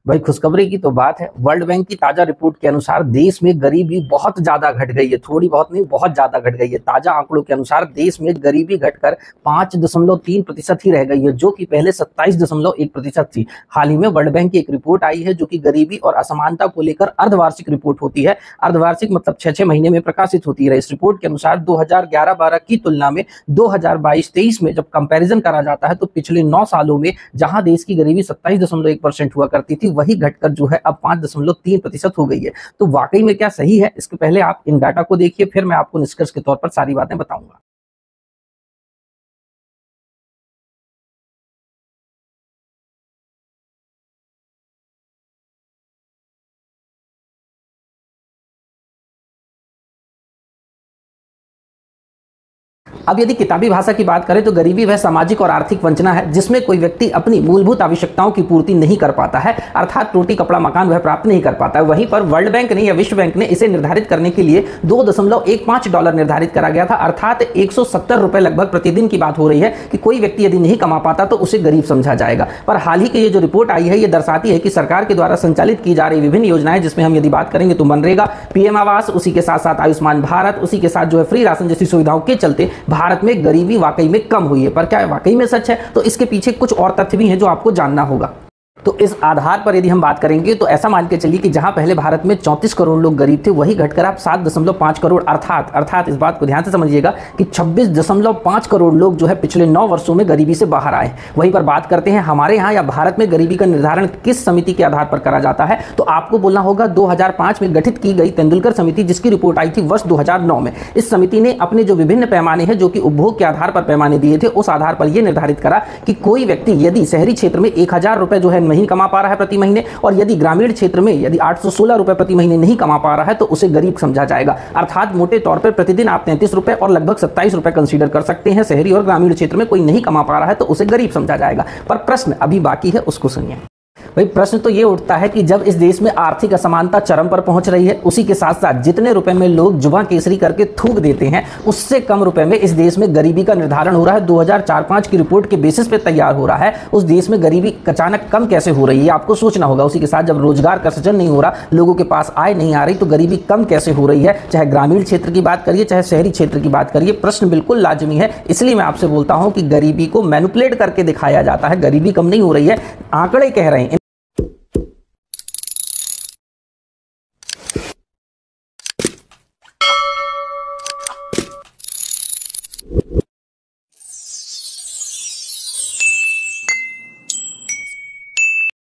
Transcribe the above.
भाई खुशखबरी की तो बात है। वर्ल्ड बैंक की ताजा रिपोर्ट के अनुसार देश में गरीबी बहुत ज्यादा घट गई है। थोड़ी बहुत नहीं, बहुत ज्यादा घट गई है। ताजा आंकड़ों के अनुसार देश में गरीबी घटकर 5.3% ही रह गई है, जो कि पहले 27.1% थी। हाल ही में वर्ल्ड बैंक की एक रिपोर्ट आई है, जो कि गरीबी और असमानता को लेकर अर्धवार्षिक रिपोर्ट होती है। अर्धवार्षिक मतलब 6-6 महीने में प्रकाशित होती है। इस रिपोर्ट के अनुसार 2011-12 की तुलना में 2022-23 में जब कंपैरिजन करा जाता है, तो पिछले 9 सालों में जहां देश की गरीबी 27.1% हुआ करती थी, वही घटकर जो है अब 5.3% हो गई है। तो वाकई में क्या सही है? इसके पहले आप इन डाटा को देखिए, फिर मैं आपको निष्कर्ष के तौर पर सारी बातें बताऊंगा। अब यदि किताबी भाषा की बात करें तो गरीबी वह सामाजिक और आर्थिक वंचना है जिसमें कोई व्यक्ति अपनी मूलभूत आवश्यकताओं की पूर्ति नहीं कर पाता है, अर्थात रोटी कपड़ा मकान वह प्राप्त नहीं कर पाता है। वहीं पर वर्ल्ड बैंक ने या विश्व बैंक ने इसे निर्धारित करने के लिए $2.15 निर्धारित करा गया था, अर्थात 170 रुपए लगभग प्रतिदिन की बात हो रही है कि कोई व्यक्ति यदि नहीं कमा पाता तो उसे गरीब समझा जाएगा। पर हाल ही की ये जो रिपोर्ट आई है, ये दर्शाती है कि सरकार के द्वारा संचालित की जा रही विभिन्न योजनाएं, जिसमें हम यदि बात करेंगे तो मनरेगा, पीएम आवास, उसी के साथ साथ आयुष्मान भारत, उसी के साथ जो है फ्री राशन जैसी सुविधाओं के चलते भारत में गरीबी वाकई में कम हुई है। पर क्या वाकई में सच है? तो इसके पीछे कुछ और तथ्य भी हैं जो आपको जानना होगा। तो इस आधार पर यदि हम बात करेंगे तो ऐसा मान के चलिए कि जहां पहले भारत में 34 करोड़ लोग गरीब थे, वही घटकर आप 7.5 करोड़ अर्थात इस बात को ध्यान से समझिएगा कि 26.5 करोड़ लोग जो है पिछले 9 वर्षों में गरीबी से बाहर आए। वहीं पर बात करते हैं हमारे यहाँ या भारत में गरीबी का निर्धारण किस समिति के आधार पर करा जाता है, तो आपको बोलना होगा 2005 में गठित की गई तेंदुलकर समिति, जिसकी रिपोर्ट आई थी वर्ष 2009 में। इस समिति ने अपने जो विभिन्न पैमाने हैं, जो कि उपभोग के आधार पर पैमाने दिए थे, उस आधार पर यह निर्धारित करा कि कोई व्यक्ति यदि शहरी क्षेत्र में 1000 रुपए जो है नहीं कमा पा रहा है प्रति महीने, और यदि ग्रामीण क्षेत्र में यदि 816 रुपए प्रति महीने नहीं कमा पा रहा है, तो उसे गरीब समझा जाएगा। अर्थात मोटे तौर पर प्रतिदिन आप 33 रुपए और लगभग 27 रुपए कंसीडर कर सकते हैं। शहरी और ग्रामीण क्षेत्र में कोई नहीं कमा पा रहा है तो उसे गरीब समझा जाएगा। पर प्रश्न अभी बाकी है, उसको सुनिए। भाई प्रश्न तो ये उठता है कि जब इस देश में आर्थिक असमानता चरम पर पहुंच रही है, उसी के साथ साथ जितने रुपए में लोग जुबां केसरी करके थूक देते हैं, उससे कम रुपए में इस देश में गरीबी का निर्धारण हो रहा है। 2004-5 की रिपोर्ट के बेसिस पे तैयार हो रहा है। उस देश में गरीबी अचानक कम कैसे हो रही है, आपको सोचना होगा। उसी के साथ जब रोजगार का सृजन नहीं हो रहा, लोगों के पास आय नहीं आ रही, तो गरीबी कम कैसे हो रही है? चाहे ग्रामीण क्षेत्र की बात करिए, चाहे शहरी क्षेत्र की बात करिए, प्रश्न बिल्कुल लाजमी है। इसलिए मैं आपसे बोलता हूं कि गरीबी को मैनिपुलेट करके दिखाया जाता है। गरीबी कम नहीं हो रही है, आंकड़े कह रहे हैं।